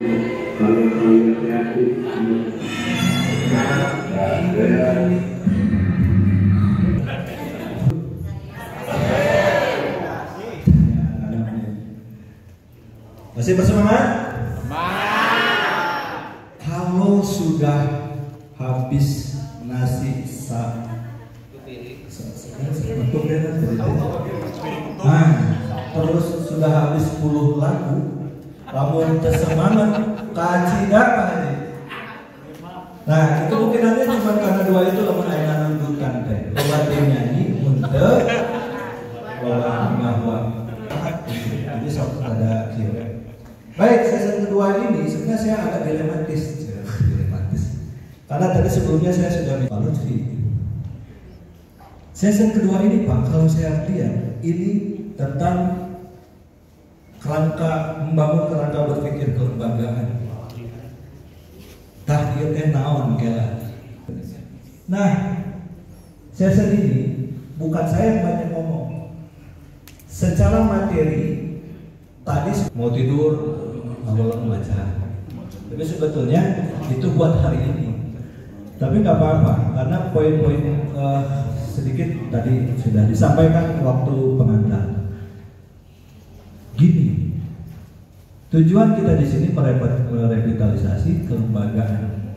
Kalau kalian kreatif, masih bersemangat? Kalau sudah habis nasi terus sudah habis 10 lagu, lamun tersemangat kaji apa ini? Nah itu mungkin nanti cuma karena dua itu lamun aina nundukan teh, obat nyanyi untuk bahwa jadi sok ada kira. Baik, sesi kedua ini sebenarnya saya agak dilematis. Karena tadi sebelumnya saya sudah minta sesi kedua ini Pak, kalau saya lihat ini tentang membangun kerangka berpikir kelembagaan. Tah ieu teh naon kela. Nah, sesi ini bukan saya yang banyak ngomong. Secara materi tadi mau tidur awal membaca. Tapi sebetulnya itu buat hari ini. Tapi nggak apa-apa karena poin-poin sedikit tadi sudah disampaikan waktu pengantar. Gini, tujuan kita di sini merevitalisasi kelembagaan.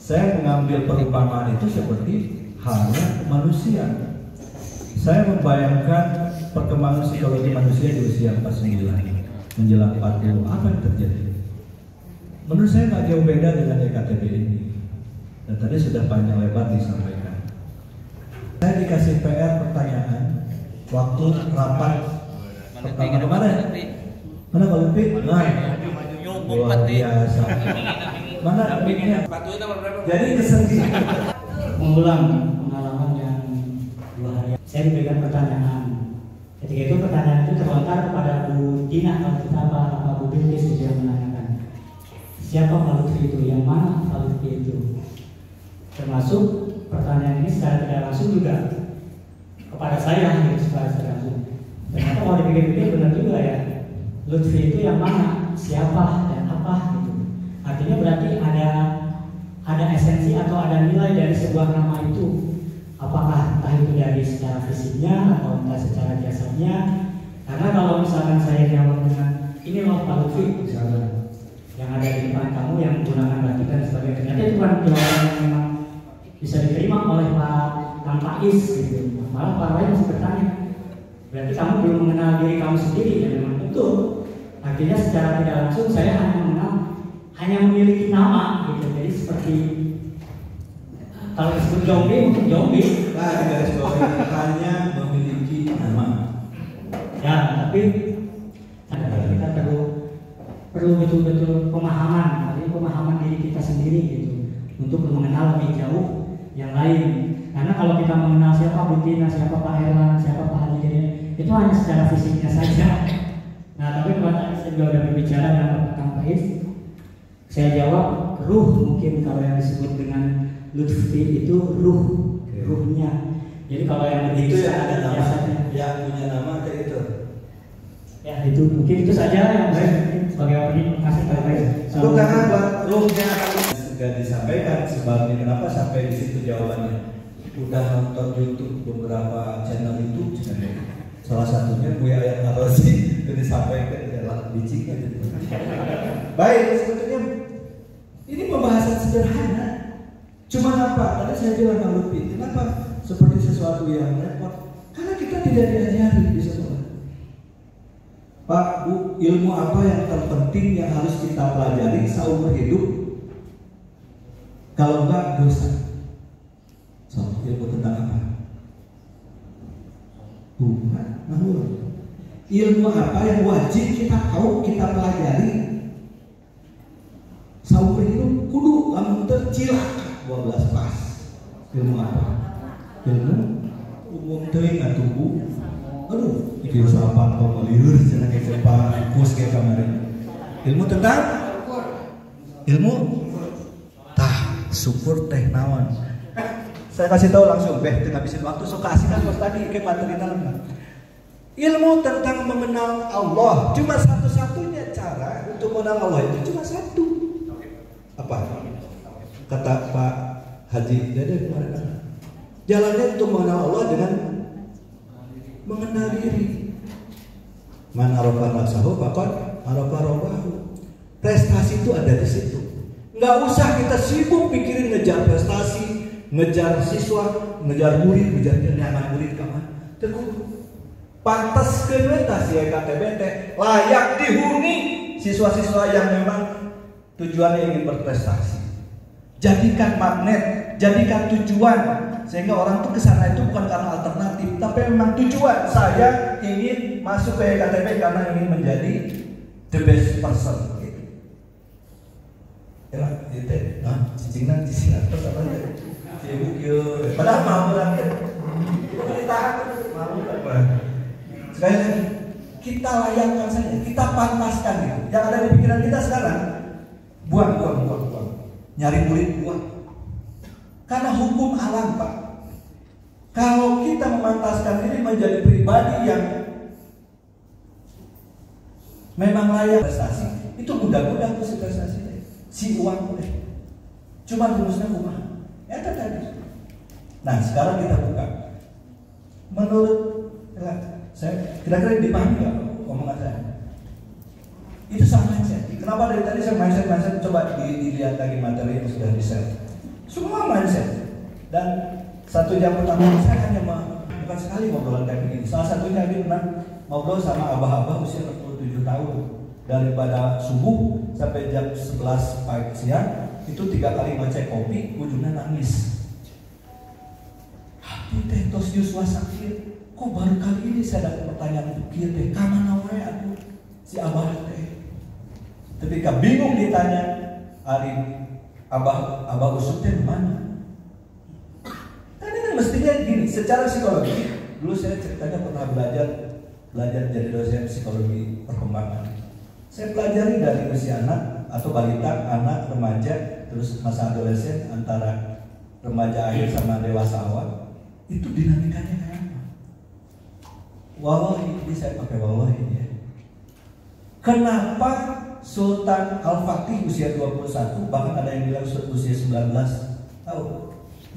Saya mengambil perumpamaan itu seperti halnya manusia. Saya membayangkan perkembangan psikologi manusia di usia 49 menjelang 40, apa yang terjadi? Menurut saya nggak jauh beda dengan EKTB ini. Dan tadi sudah panjang lebar disampaikan. Saya dikasih PR pertanyaan waktu rapat pertama kemarin. Mana Pak Lupi? Nah, luar biasa. Mana mic-nya? Jadi kesenggih. Mengulang pengalaman yang 2 hari. Saya diberikan pertanyaan. Ketika itu pertanyaan itu terlontar kepada Bu Tina kalau kita apa Bu Bilkis yang menanyakan. Siapa Pak Lutfi itu? Yang mana Pak Lutfi itu? Termasuk pertanyaan ini secara tidak langsung juga kepada saya secara langsung. Ternyata kalau dipikir-pikir benar juga ya. Lutfi itu yang mana, siapa dan apa gitu. Artinya berarti ada esensi atau ada nilai dari sebuah nama itu. Apakah entah itu dari secara fisiknya atau entah secara jasadnya. Karena kalau misalkan saya jawab dengan ini loh Pak Lutfi misalnya yang ada di depan kamu yang menggunakan batik dan sebagainya, ternyata itu bukan jawaban yang memang bisa diterima oleh Kang Faiz gitu. Malah Pak Roy masih bertanya, berarti kamu belum mengenal diri kamu sendiri. Ya memang betul. Artinya secara tidak langsung saya hanya memiliki nama gitu. Jadi seperti kalau disebut zombie mungkin zombie. Nah, di garis bawah hanya memiliki nama. Ya, tapi kita perlu betul-betul pemahaman, artinya pemahaman diri kita sendiri gitu, untuk mengenal lebih jauh yang lain. Karena kalau kita mengenal siapa Bu Tina, siapa Pak Herlan, siapa Pak Haji, itu hanya secara fisiknya saja. Nah, tapi kalau tadi saya juga sudah berbicara dengan Kang Faiz, saya jawab ruh, mungkin kalau yang disebut dengan Lutfi itu ruhnya. Jadi kalau yang itu yang ada nama, yang punya nama kayak itu. Ya itu mungkin itu saja yang baik sebagai opening. Terima kasih Kang Faiz. Tepuk tangan buat ruhnya sudah disampaikan sebabnya kenapa sampai di situ jawabannya. Udah nonton YouTube beberapa channel YouTube, salah satunya Buya Ayat Narosi itu disampaikan adalah bicik gitu. Baik, sebetulnya ini pembahasan sederhana. Cuma apa? Tadi saya bilang Kang Lutfi, kenapa seperti sesuatu yang repot? Karena kita tidak diajari di sekolah. Pak, Bu, ilmu apa yang terpenting yang harus kita pelajari seumur hidup? Kalau enggak dosa. So, ilmu tentang apa? Bukan, namun ilmu apa yang wajib kita tahu, kita pelajari seumur hidup? Kudu lamun teu cilaka 12 pas. Ilmu apa? Ilmu umum teuing atuh. Aduh, iki sapan pemeliur cenah ke Pak Kus ke kemarin. Ilmu tentang ilmu syukur teh naon. Saya kasih tahu langsung, teu ngabisin waktu sok kasih kan tadi ke materi dalam. Ilmu tentang mengenal Allah cuma satu-satunya cara untuk mengenal Allah itu cuma satu. Apa? Kata Pak Haji Dede kemarin. Jalannya untuk mengenal Allah dengan mengenal diri. Man arafa nafsahu faqad arafa rabbahu. Prestasi itu ada di situ. Nggak usah kita sibuk pikirin ngejar prestasi, ngejar siswa, ngejar murid, ngejar nyaman murid kaman. Pantas kewentas ya KTBT layak dihuni siswa-siswa yang memang tujuannya ingin berprestasi. Jadikan magnet, jadikan tujuan sehingga orang tuh kesana itu bukan karena alternatif, tapi memang tujuan. Saya ingin masuk ke KTB karena ingin menjadi the best person. Ya, itu, cicingnan terus apa ya? Sibuk yo, padahal mau lagi. Kita ditahan, mau apa? Sekali lagi, kita layakkan saja, kita pantaskan gitu. Yang ada di pikiran kita sekarang, buang. Nyari murid buang. Karena hukum alam, Pak. Kalau kita memantaskan diri menjadi pribadi yang memang layak prestasi, itu mudah-mudahan tuh si prestasi, si uang deh. Cuma rumusnya rumah. Ya tadi. Nah sekarang kita buka. Menurut saya kira-kira dipahami nggak omongan saya? Itu sama aja. Kenapa dari tadi saya mindset coba dilihat lagi materi yang sudah di-share. Semua mindset. Dan 1 jam pertama saya hanya bukan sekali ngobrolan kayak begini. Salah satunya dia pernah ngobrol sama abah-abah usia 67 tahun. Daripada subuh sampai jam 11 pagi siang itu 3 kali ngecek kopi, ujungnya nangis. Hati teh tos Yuswa sakit. Kok baru kali ini saya dapat pertanyaan pikir teh, kamana wae aku si abah teh. Ketika bingung ditanya, Ari abah usut teh mana? Kan ini mestinya gini, secara psikologi. Dulu saya ceritanya pernah belajar jadi dosen psikologi perkembangan. Saya pelajari dari usia anak atau balita, anak, remaja, terus masa adolesen antara remaja akhir sama dewasa awal. Itu dinamikanya kayak apa? Wallahi, ini saya pakai wallahi ya. Kenapa Sultan Al-Fatih usia 21, bahkan ada yang bilang usia 19 tahun,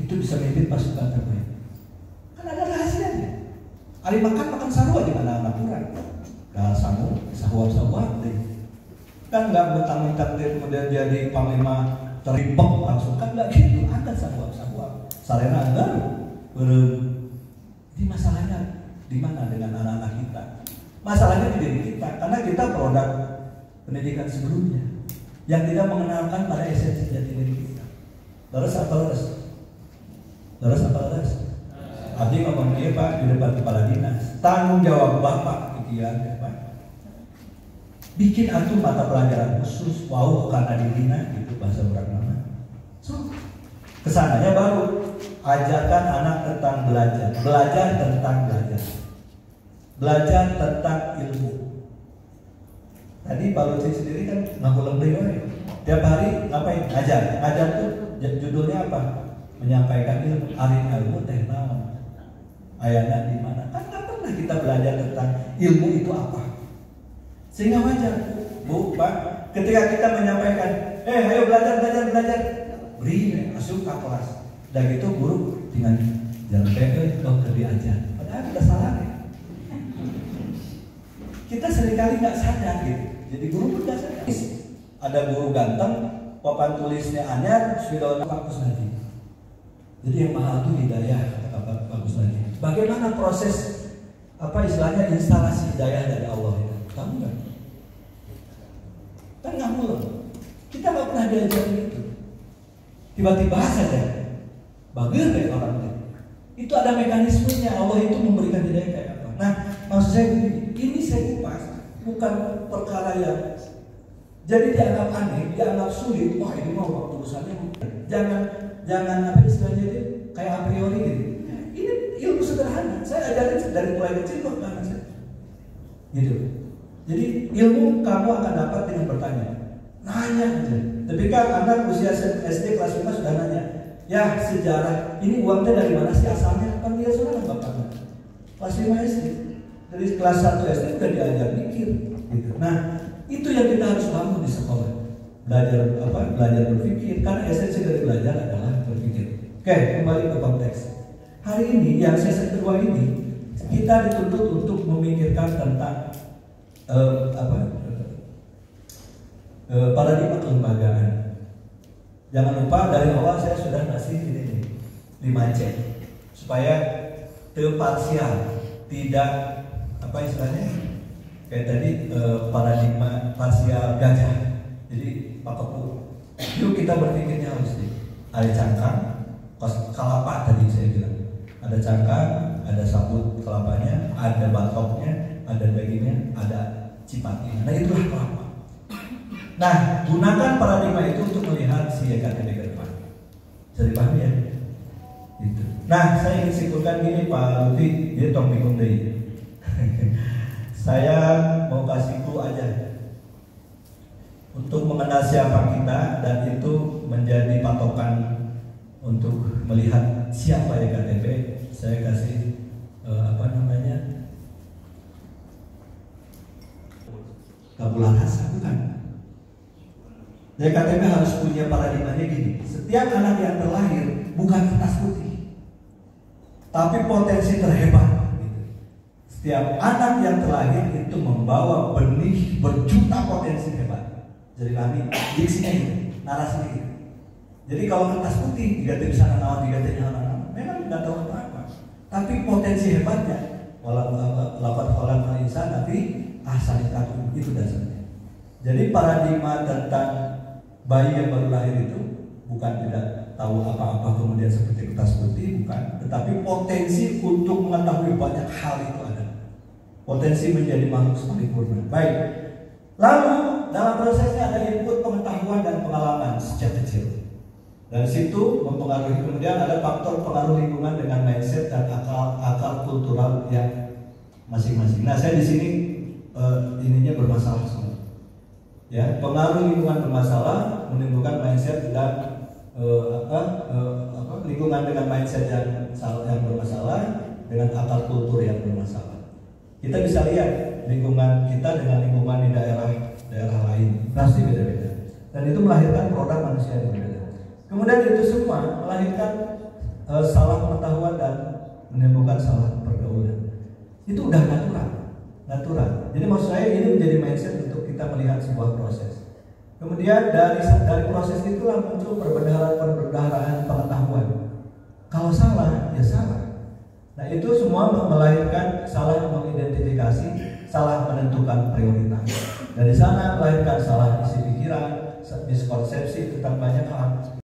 itu bisa memimpin pasukan terbaik? Kan ada rahasianya. Ali makan sarua di mana anak kurang. Kalau samu, sahuap deh. Kan nggak mentang-mentang dia kemudian jadi panglima teribek langsung, kan nggak gitu. Ada sahuap. Sarena enggak. Jadi masalahnya di mana dengan anak-anak kita? Masalahnya di diri kita, karena kita produk pendidikan sebelumnya yang tidak mengenalkan pada esensi jati diri kita. Terus apa? Abdi ngomong dia Pak di depan kepala dinas. Tanggung jawab Bapak pikiran Pak. Bikin atuh mata pelajaran khusus, wow karena dibina itu bahasa orang mana. So, kesananya baru ajarkan anak tentang belajar tentang ilmu. Tadi Pak Lutfi sendiri kan ngaku beliau tiap hari ngapain? Ngajar tuh judulnya apa? Menyampaikan ilmu, arin ilmu teh naon. Ayatnya di mana? Kan nggak pernah kita belajar tentang ilmu itu apa. Sehingga wajar, Bu, Pak, ketika kita menyampaikan, ayo belajar, beri masuk ke kelas. Dan itu guru dengan jalan peke dokter diajar. Padahal kita salah ya. Kita seringkali nggak sadar gitu. Jadi guru pun nggak sadar. Ada guru ganteng, papan tulisnya anyar, sudah bagus lagi. Jadi yang mahal itu hidayah, kata bagus lagi. Bagaimana proses istilahnya instalasi hidayah dari Allah ya? Tahu nggak? Kan nggak mulai. Kita nggak pernah diajarin itu. Tiba-tiba saja, bagus kayak orangnya. Itu ada mekanismenya. Allah itu memberikan hidayah kayak apa? Nah, maksud saya ini saya kupas bukan perkara yang jadi dianggap aneh, dianggap sulit. Wah ini mau waktu urusannya. Jangan apa istilahnya itu kayak a priori gitu. Ini ilmu sederhana. Saya ajarin dari mulai kecil kok anak saya. Gitu. Jadi ilmu kamu akan dapat dengan bertanya. Nanya aja. Ketika anak usia SD kelas 5 sudah nanya, ya sejarah ini uangnya dari mana sih asalnya? Kan dia sudah bapaknya. Kelas 5 SD. Dari kelas 1 SD sudah diajar mikir. Gitu. Nah itu yang kita harus bangun di sekolah. belajar berpikir, karena esensi dari belajar adalah berpikir. Oke, kembali ke konteks. Hari ini yang sesi kedua ini kita dituntut untuk memikirkan tentang paradigma kelembagaan. Jangan lupa dari awal saya sudah ngasih ini 5C supaya parsial, tidak istilahnya kayak tadi paradigma parsial gajah. Jadi pakepu. Yuk kita berpikirnya holistik. Ada cangkang, kelapa tadi saya bilang. Ada cangkang, ada sabut kelapanya, ada batoknya, ada dagingnya, ada cipatnya. Nah itulah kelapa. Nah, gunakan paradigma itu untuk melihat si EKTB ke depan. Bisa dipahami ya? Gitu. Nah, saya ingin simpulkan gini Pak Lutfi, dia tong bingung deh. Saya mau kasih clue aja untuk mengenal siapa kita, dan itu menjadi patokan untuk melihat siapa EKTB. Saya kasih tabula rasa, bukan? EKTB harus punya paradigmanya gini. Setiap anak yang terlahir bukan kertas putih, tapi potensi terhebat. Setiap anak yang terlahir itu membawa benih berjuta potensi hebat. Jadi kami diksinya gitu, narasinya gitu. Jadi kalau kertas putih, 3T bisa nawan, 3T nawan, memang tidak tahu apa-apa. Tapi potensi hebatnya, walaupun orang insan, tapi asal itu dasarnya. Jadi paradigma tentang bayi yang baru lahir itu bukan tidak tahu apa-apa kemudian seperti kertas putih, bukan, tetapi potensi untuk mengetahui banyak hal itu ada. Potensi menjadi makhluk sempurna. Baik. Lalu dalam prosesnya ada input pengetahuan dan pengalaman sejak kecil. Dari situ mempengaruhi, kemudian ada faktor pengaruh lingkungan dengan mindset dan akal kultural yang masing-masing. Nah, saya di sini ininya bermasalah semua. Ya, pengaruh lingkungan bermasalah, menimbulkan mindset dan lingkungan dengan mindset yang bermasalah, dengan akal kultur yang bermasalah. Kita bisa lihat lingkungan kita dengan lingkungan di daerah lain pasti beda-beda, dan itu melahirkan produk manusia yang berbeda. Kemudian itu semua melahirkan salah pengetahuan dan menimbulkan salah pergaulan. Itu udah natural. Jadi maksud saya ini menjadi mindset untuk kita melihat sebuah proses. Kemudian dari proses itulah muncul perbendaharaan pengetahuan. Kalau salah, ya salah. Nah itu semua melahirkan salah mengidentifikasi, salah menentukan prioritas. Dari sana melahirkan salah isi pikiran, miskonsepsi tentang banyak